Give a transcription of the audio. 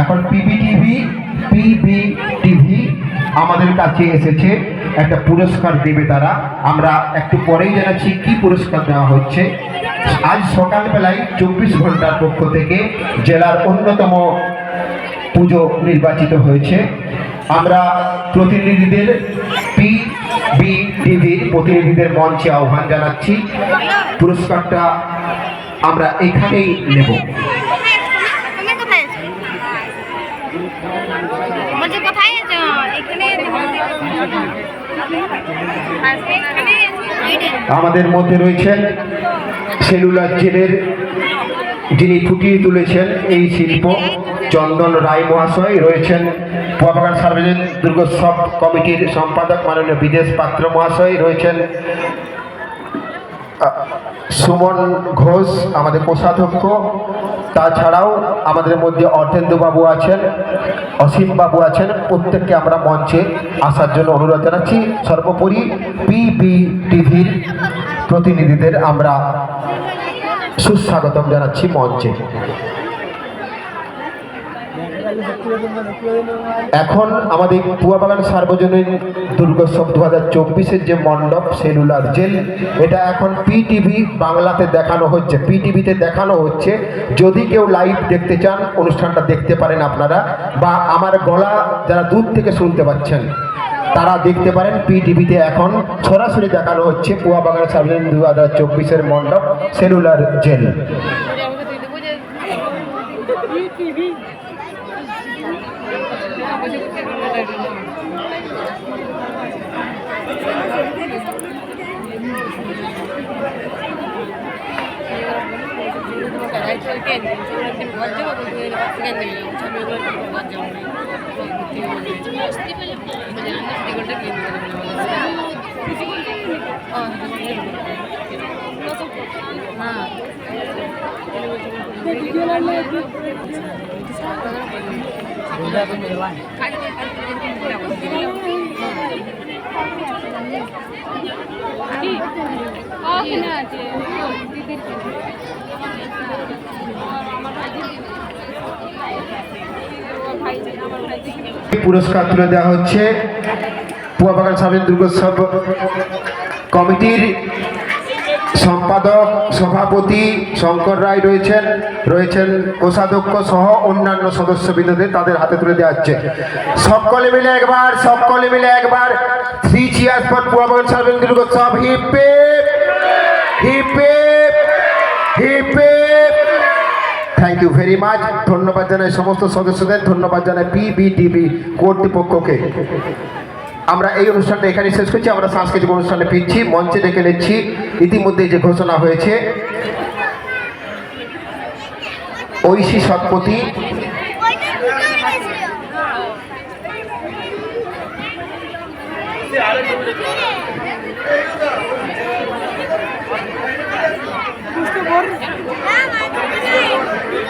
এখন পিবিটিভি আমাদের কাছে এসেছে, একটা পুরস্কার দেবে তারা। আমরা একটু পরেই জানাচ্ছি কি পুরস্কার দেওয়া হচ্ছে। আজ সকালবেলায় 24 ঘন্টার পক্ষ থেকে জেলার অন্যতম পুজো নির্বাচিত হয়েছে। আমরা প্রতিনিধিদের পিবিটিভির প্রতিনিধিদের মঞ্চে আহ্বান জানাচ্ছি। পুরস্কারটা আমরা এখানেই নেব। আমাদের মধ্যে রয়েছেন সেলুলার জেলের যিনি ফুটিয়ে তুলেছেন এই শিল্প, চন্দন রায় মহাশয়। রয়েছেন পুয়াবাগান সার্বজনীন দুর্গোৎসব কমিটির সম্পাদক মাননীয় বিদেশ পাত্র মহাশয়। রয়েছেন সুমন ঘোষ আমাদের কোষাধ্যক্ষ। তাছাড়াও আমাদের মধ্যে অর্ধেন্দু বাবু আছেন, অসীম বাবু আছেন। প্রত্যেককে আমরা মঞ্চে আসার জন্য অনুরোধ জানাচ্ছি। সর্বোপরি পিবিটিভির প্রতিনিধিদের আমরা সুস্বাগতম জানাচ্ছি মঞ্চে। এখন আমাদের পুয়াবাগান সার্বজনীন দুর্গোৎসব 2024-এর যে মণ্ডপ সেলুলার জেল, এটা এখন পিটিভি বাংলাতে দেখানো হচ্ছে, পিটিভিতে দেখানো হচ্ছে। যদি কেউ লাইভ দেখতে চান অনুষ্ঠানটা দেখতে পারেন আপনারা, বা আমার গলা যারা দূর থেকে শুনতে পাচ্ছেন তারা দেখতে পারেন। পিটিভিতে এখন সরাসরি দেখানো হচ্ছে পুয়াবাগান সার্বজনীন 2024-এর মণ্ডপ সেলুলার জেল। পুরস্কার তুলে দেওয়া হচ্ছে পুয়াবাগান সার্বজনীন দুর্গোৎসব কমিটির সম্পাদক সভাপতি শঙ্কর রায় রয়েছেন কোষাধ্যক্ষ সহ অন্যান্য সদস্যবৃন্দদের, তাদের হাতে তুলে দেওয়া হচ্ছে। সকলে মিলে একবার 3 cheers ফর পুয়াবাগান সার্বজনীন দুর্গোৎসব। Hip hip hip hip hip. Thank you very much. ধন্যবাদ জানাই সমস্ত সদস্যদের, ধন্যবাদ জানাই পিবিটিভি কর্তৃপক্ষকে। আমরা এই অনুষ্ঠানটা এখানে শেষ করছি। আমরা সাংস্কৃতিক অনুষ্ঠানে ফিরছি, মঞ্চে ডেকে নিচ্ছি। ইতিমধ্যে যে ঘোষণা হয়েছে, ঐশী শতপথী